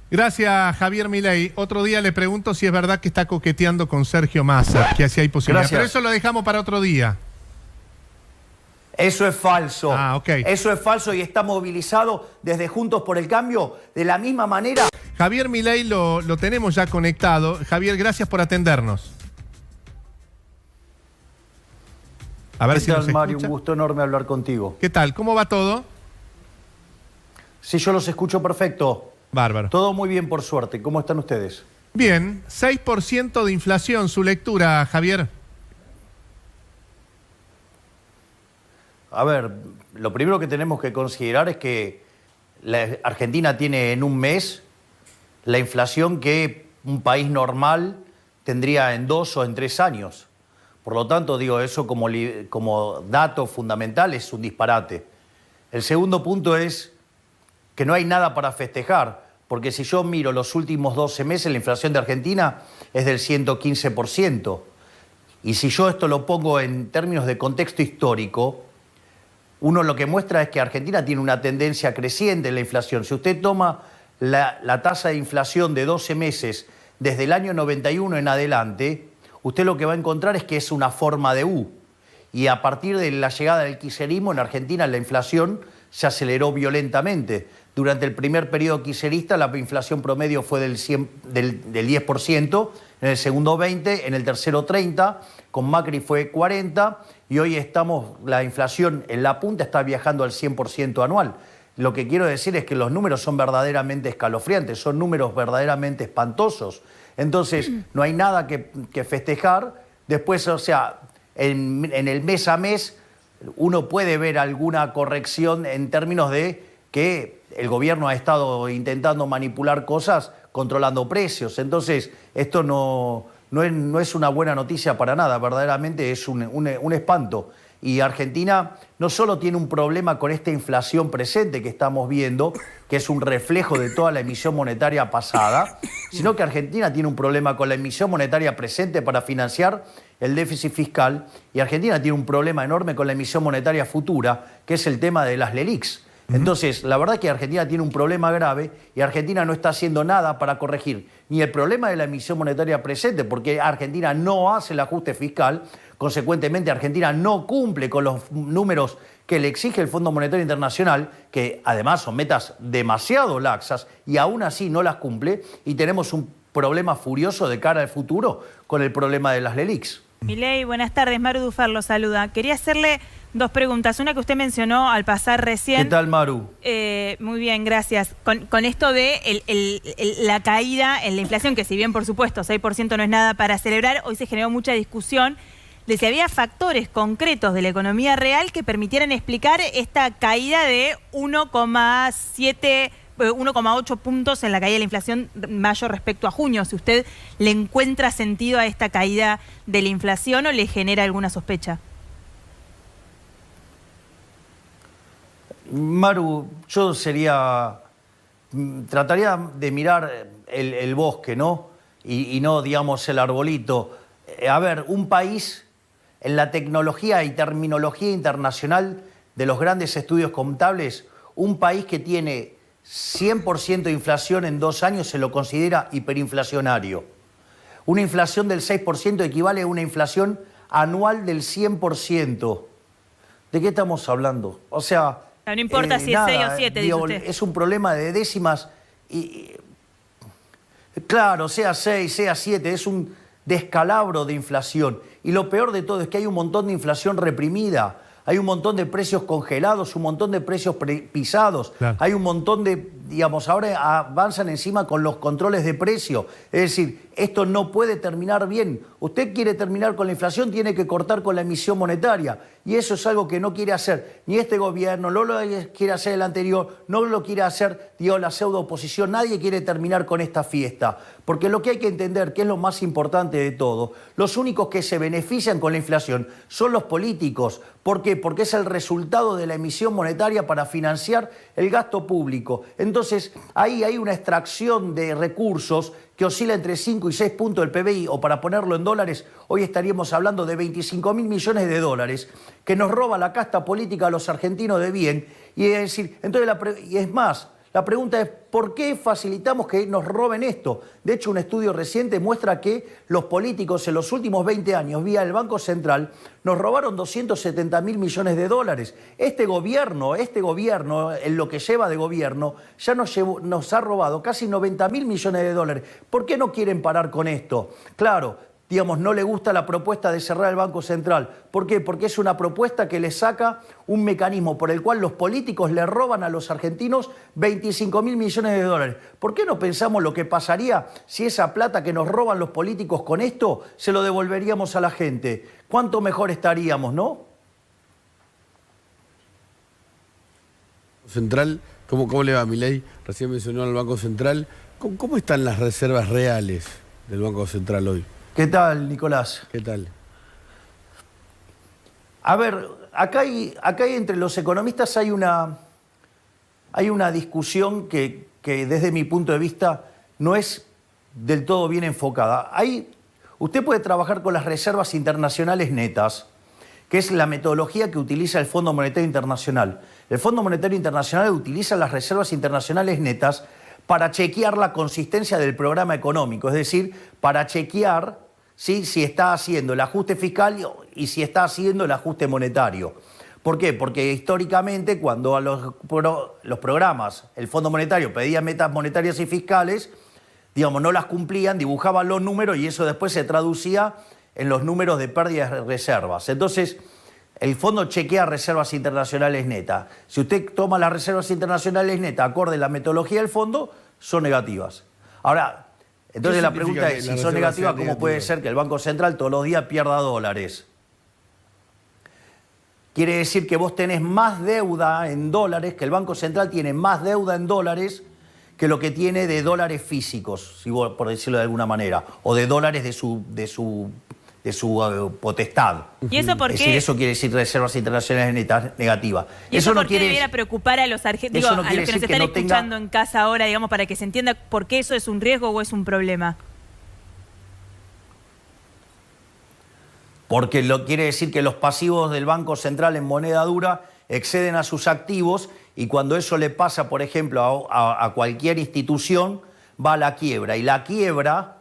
Gracias, Javier Milei. Otro día le pregunto si es verdad que está coqueteando con Sergio Massa, que así hay posibilidades. Pero eso lo dejamos para otro día. Eso es falso. Ok. Eso es falso y está movilizado desde Juntos por el Cambio de la misma manera. Javier Milei lo tenemos ya conectado. Javier, gracias por atendernos. A ver si nos escucha. Mario? Un gusto enorme hablar contigo. ¿Qué tal? ¿Cómo va todo? Sí, yo los escucho perfecto. Bárbaro. Todo muy bien, por suerte. ¿Cómo están ustedes? Bien, 6% de inflación. Su lectura, Javier. A ver, lo primero que tenemos que considerar es que la Argentina tiene en un mes la inflación que un país normal tendría en 2 o en 3 años. Por lo tanto, digo, eso como dato fundamental es un disparate. El segundo punto es que no hay nada para festejar, porque si yo miro los últimos 12 meses, la inflación de Argentina es del 115%. Y si yo esto lo pongo en términos de contexto histórico, uno lo que muestra es que Argentina tiene una tendencia creciente en la inflación. Si usted toma la tasa de inflación de 12 meses desde el año 91 en adelante, usted lo que va a encontrar es que es una forma de U. Y a partir de la llegada del kirchnerismo en Argentina la inflación se aceleró violentamente. Durante el primer periodo kirchnerista la inflación promedio fue del 10%, en el segundo 20%, en el tercero 30%, con Macri fue 40% y hoy la inflación en la punta está viajando al 100% anual. Lo que quiero decir es que los números son verdaderamente escalofriantes, son números verdaderamente espantosos. Entonces no hay nada que festejar. Después, o sea, en el mes a mes uno puede ver alguna corrección en términos de que el gobierno ha estado intentando manipular cosas controlando precios. Entonces, esto no es una buena noticia para nada, verdaderamente es un espanto. Y Argentina no solo tiene un problema con esta inflación presente que estamos viendo, que es un reflejo de toda la emisión monetaria pasada, sino que Argentina tiene un problema con la emisión monetaria presente para financiar el déficit fiscal, y Argentina tiene un problema enorme con la emisión monetaria futura, que es el tema de las LELIQs. Entonces, la verdad es que Argentina tiene un problema grave y Argentina no está haciendo nada para corregir ni el problema de la emisión monetaria presente, porque Argentina no hace el ajuste fiscal, consecuentemente Argentina no cumple con los números que le exige el Fondo Monetario Internacional, que además son metas demasiado laxas y aún así no las cumple, y tenemos un problema furioso de cara al futuro con el problema de las LELIQs. Milei, buenas tardes. Maru Dufar lo saluda. Quería hacerle dos preguntas. Una que usted mencionó al pasar recién. ¿Qué tal, Maru? Muy bien, gracias. Con esto de la caída en la inflación, que si bien, por supuesto, 6% no es nada para celebrar, hoy se generó mucha discusión de si había factores concretos de la economía real que permitieran explicar esta caída de 1,8 puntos en la caída de la inflación mayo respecto a junio. Si usted le encuentra sentido a esta caída de la inflación o le genera alguna sospecha. Maru, yo trataría de mirar el bosque, ¿no? Y no, digamos, el arbolito. A ver, un país en la tecnología y terminología internacional de los grandes estudios contables, un país que tiene 100% de inflación en 2 años se lo considera hiperinflacionario. Una inflación del 6% equivale a una inflación anual del 100%. ¿De qué estamos hablando? O sea, no importa si nada, es 6 o 7, dice usted. Es un problema de décimas. Claro, sea 6, sea 7, es un descalabro de inflación. Y lo peor de todo es que hay un montón de inflación reprimida. Hay un montón de precios congelados, un montón de precios pisados. Claro. Hay un montón de, digamos, ahora avanzan encima con los controles de precio. Es decir, esto no puede terminar bien. Usted quiere terminar con la inflación, tiene que cortar con la emisión monetaria. Y eso es algo que no quiere hacer ni este gobierno, no lo quiere hacer el anterior, no lo quiere hacer, digo, la pseudo oposición. Nadie quiere terminar con esta fiesta. Porque lo que hay que entender, que es lo más importante de todo, los únicos que se benefician con la inflación son los políticos. ¿Por qué? Porque es el resultado de la emisión monetaria para financiar el gasto público. Entonces, ahí hay una extracción de recursos que oscila entre 5 y 6 puntos del PBI, o para ponerlo en dólares, hoy estaríamos hablando de 25.000 millones de dólares, que nos roba la casta política a los argentinos de bien. Y es decir, entonces y es más, La pregunta es, ¿por qué facilitamos que nos roben esto? De hecho, un estudio reciente muestra que los políticos en los últimos 20 años, vía el Banco Central, nos robaron 270.000 millones de dólares. Este gobierno, en lo que lleva de gobierno, ya nos ha robado casi 90.000 millones de dólares. ¿Por qué no quieren parar con esto? Claro, digamos, no le gusta la propuesta de cerrar el Banco Central. ¿Por qué? Porque es una propuesta que le saca un mecanismo por el cual los políticos le roban a los argentinos 25.000 millones de dólares. ¿Por qué no pensamos lo que pasaría si esa plata que nos roban los políticos con esto se lo devolveríamos a la gente? ¿Cuánto mejor estaríamos, no? Central, ¿cómo le va, Milei? Recién mencionó al Banco Central. ¿Cómo están las reservas reales del Banco Central hoy? ¿Qué tal, Nicolás? ¿Qué tal? A ver, acá hay entre los economistas hay una discusión que desde mi punto de vista no es del todo bien enfocada. Usted puede trabajar con las reservas internacionales netas, que es la metodología que utiliza el Fondo Monetario Internacional. El Fondo Monetario Internacional utiliza las reservas internacionales netas para chequear la consistencia del programa económico, es decir, para chequear si está haciendo el ajuste fiscal y si está haciendo el ajuste monetario. ¿Por qué? Porque históricamente cuando a los programas, el Fondo Monetario pedía metas monetarias y fiscales, digamos, no las cumplían, dibujaban los números y eso después se traducía en los números de pérdidas de reservas. Entonces, el fondo chequea reservas internacionales netas. Si usted toma las reservas internacionales netas acorde a la metodología del fondo, son negativas. Ahora, entonces la pregunta es, si son negativas, ¿cómo puede ser que el Banco Central todos los días pierda dólares? Quiere decir que vos tenés más deuda en dólares, que el Banco Central tiene más deuda en dólares que lo que tiene de dólares físicos, por decirlo de alguna manera, o de dólares de su potestad. ¿Y eso por qué? Es decir, eso quiere decir reservas internacionales netas negativas. ¿Y eso por qué debiera preocupar a los argentinos, a los que nos están escuchando en casa ahora, digamos, para que se entienda por qué eso es un riesgo o es un problema? Porque quiere decir que los pasivos del Banco Central en moneda dura exceden a sus activos y cuando eso le pasa, por ejemplo, a cualquier institución, va a la quiebra. Y la quiebra,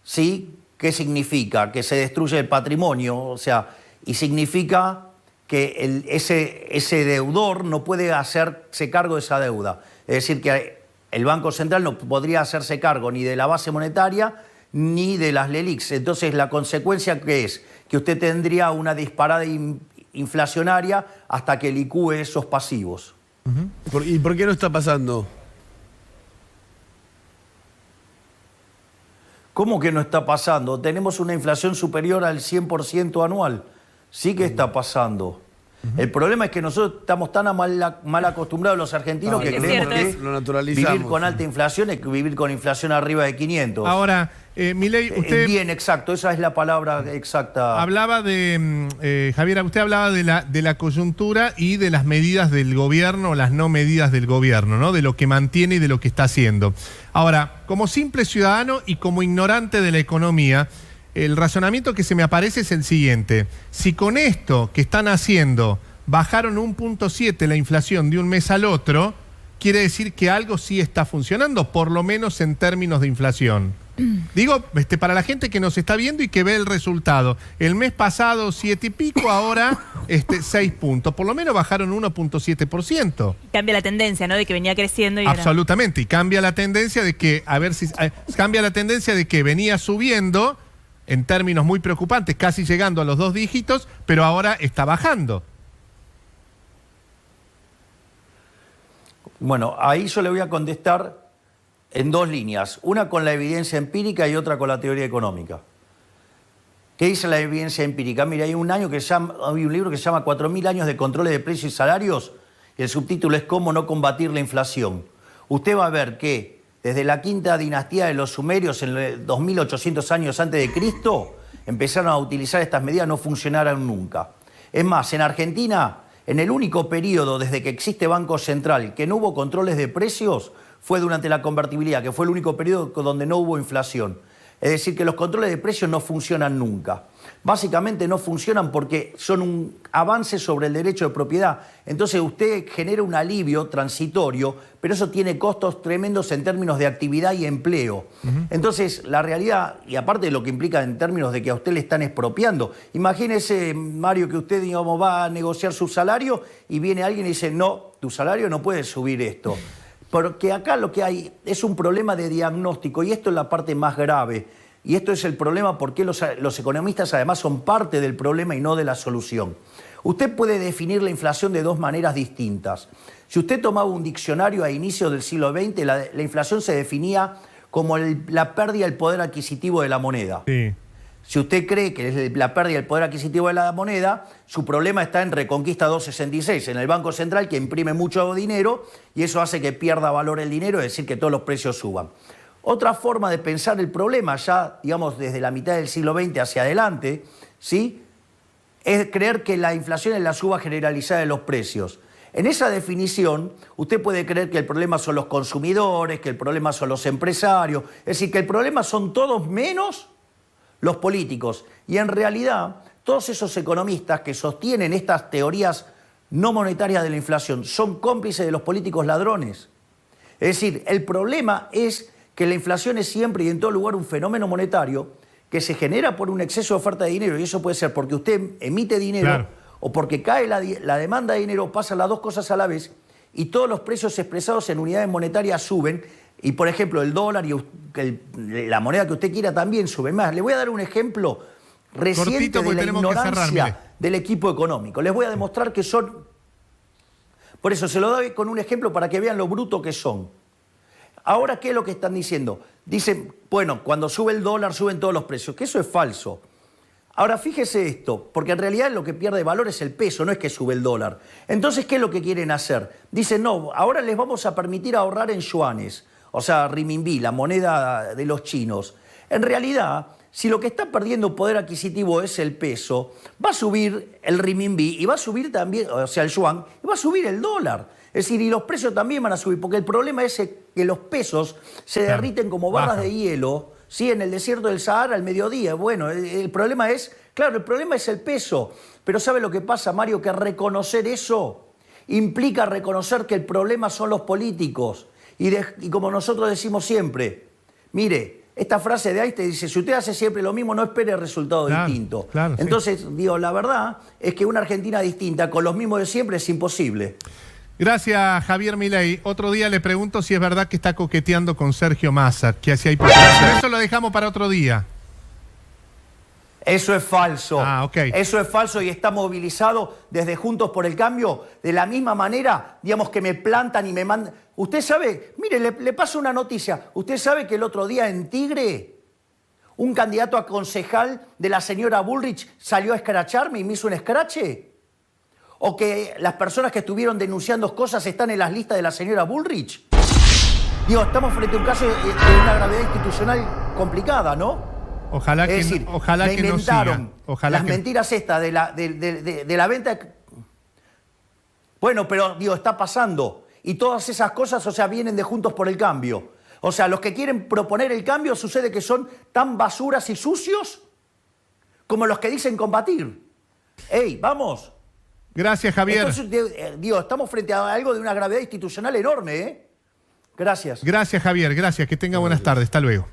¿sí? ¿Qué significa? Que se destruye el patrimonio, o sea, y significa que ese deudor no puede hacerse cargo de esa deuda. Es decir, que el Banco Central no podría hacerse cargo ni de la base monetaria ni de las LELIQs. Entonces, la consecuencia que es que usted tendría una disparada inflacionaria hasta que licúe esos pasivos. ¿Y por qué no está pasando? ¿Cómo que no está pasando? Tenemos una inflación superior al 100% anual. Sí que está pasando. El problema es que nosotros estamos tan mal acostumbrados los argentinos que creemos que vivir con alta inflación es vivir con inflación arriba de 500. Ahora, Milei, usted... Bien, exacto, esa es la palabra exacta. Hablaba de, Javier, usted hablaba de la coyuntura y de las medidas del gobierno o las no medidas del gobierno, ¿no? De lo que mantiene y de lo que está haciendo. Ahora, como simple ciudadano y como ignorante de la economía, el razonamiento que se me aparece es el siguiente. Si con esto que están haciendo bajaron 1.7 la inflación de un mes al otro, quiere decir que algo sí está funcionando, por lo menos en términos de inflación. Digo, para la gente que nos está viendo y que ve el resultado. El mes pasado 7 y pico, ahora 6 puntos. Por lo menos bajaron 1.7%. Cambia la tendencia, ¿no? De que venía creciendo y absolutamente. Y cambia la tendencia de que, cambia la tendencia de que venía subiendo en términos muy preocupantes, casi llegando a los 2 dígitos, pero ahora está bajando. Bueno, ahí yo le voy a contestar en 2 líneas, una con la evidencia empírica y otra con la teoría económica. ¿Qué dice la evidencia empírica? Mira, hay un libro que se llama 4.000 años de controles de precios y salarios, y el subtítulo es ¿Cómo no combatir la inflación? Usted va a ver que desde la quinta dinastía de los sumerios, en 2.800 años antes de Cristo, empezaron a utilizar estas medidas, no funcionaron nunca. Es más, en Argentina, en el único periodo desde que existe Banco Central que no hubo controles de precios, fue durante la convertibilidad, que fue el único periodo donde no hubo inflación. Es decir, que los controles de precios no funcionan nunca. Básicamente no funcionan porque son un avance sobre el derecho de propiedad. Entonces usted genera un alivio transitorio, pero eso tiene costos tremendos en términos de actividad y empleo. Entonces la realidad, y aparte de lo que implica en términos de que a usted le están expropiando, imagínese, Mario, que usted, digamos, va a negociar su salario y viene alguien y dice, no, tu salario no puede subir esto. Porque acá lo que hay es un problema de diagnóstico y esto es la parte más grave. Y esto es el problema porque los economistas además son parte del problema y no de la solución. Usted puede definir la inflación de dos maneras distintas. Si usted tomaba un diccionario a inicios del siglo XX, la inflación se definía como la pérdida del poder adquisitivo de la moneda. Sí. Si usted cree que es la pérdida del poder adquisitivo de la moneda, su problema está en Reconquista 266, en el Banco Central, que imprime mucho dinero y eso hace que pierda valor el dinero, es decir, que todos los precios suban. Otra forma de pensar el problema, ya digamos desde la mitad del siglo XX hacia adelante, ¿sí?, es creer que la inflación es la suba generalizada de los precios. En esa definición, usted puede creer que el problema son los consumidores, que el problema son los empresarios, es decir, que el problema son todos menos los políticos. Y en realidad, todos esos economistas que sostienen estas teorías no monetarias de la inflación son cómplices de los políticos ladrones. Es decir, el problema es que la inflación es siempre y en todo lugar un fenómeno monetario que se genera por un exceso de oferta de dinero, y eso puede ser porque usted emite dinero, claro, o porque cae la demanda de dinero, pasan las dos cosas a la vez, y todos los precios expresados en unidades monetarias suben, y por ejemplo el dólar y la moneda que usted quiera también sube. Más, le voy a dar un ejemplo reciente de la ignorancia del equipo económico. Les voy a demostrar que son... Por eso se lo doy con un ejemplo para que vean lo bruto que son. Ahora, ¿qué es lo que están diciendo? Dicen, bueno, cuando sube el dólar suben todos los precios, que eso es falso. Ahora, fíjese esto, porque en realidad lo que pierde valor es el peso, no es que sube el dólar. Entonces, ¿qué es lo que quieren hacer? Dicen, no, ahora les vamos a permitir ahorrar en yuanes, o sea, renminbi, la moneda de los chinos. En realidad, si lo que está perdiendo poder adquisitivo es el peso, va a subir el renminbi y va a subir también, o sea, el yuan, y va a subir el dólar. Es decir, y los precios también van a subir, porque el problema es que los pesos se derriten como barras de hielo, ¿sí?, en el desierto del Sahara al mediodía. Bueno, el problema es, claro, el problema es el peso. Pero ¿sabe lo que pasa, Mario? Que reconocer eso implica reconocer que el problema son los políticos. Y como nosotros decimos siempre, mire, esta frase de Einstein dice, si usted hace siempre lo mismo, no espere resultado distinto. Claro, entonces, sí, digo, la verdad es que una Argentina distinta con los mismos de siempre es imposible. Gracias, Javier Milei. Otro día le pregunto si es verdad que está coqueteando con Sergio Massa, que así hay posibilidades. Pero eso lo dejamos para otro día. Eso es falso. Ok. Eso es falso y está movilizado desde Juntos por el Cambio. De la misma manera, digamos, que me plantan y me mandan... Usted sabe, mire, le paso una noticia. Usted sabe que el otro día en Tigre, un candidato a concejal de la señora Bullrich salió a escracharme y me hizo un escrache. O que las personas que estuvieron denunciando cosas están en las listas de la señora Bullrich. Digo, estamos frente a un caso de una gravedad institucional complicada, ¿no? Ojalá que, es decir, ojalá me que inventaron no siga. Ojalá las mentiras estas de la venta. Bueno, pero digo, está pasando. Y todas esas cosas, o sea, vienen de Juntos por el Cambio. O sea, los que quieren proponer el cambio sucede que son tan basuras y sucios como los que dicen combatir. ¡Ey, vamos! Gracias, Javier. Entonces, digo, estamos frente a algo de una gravedad institucional enorme, ¿eh? Gracias. Gracias, Javier. Gracias. Que tenga buenas tardes. Hasta luego.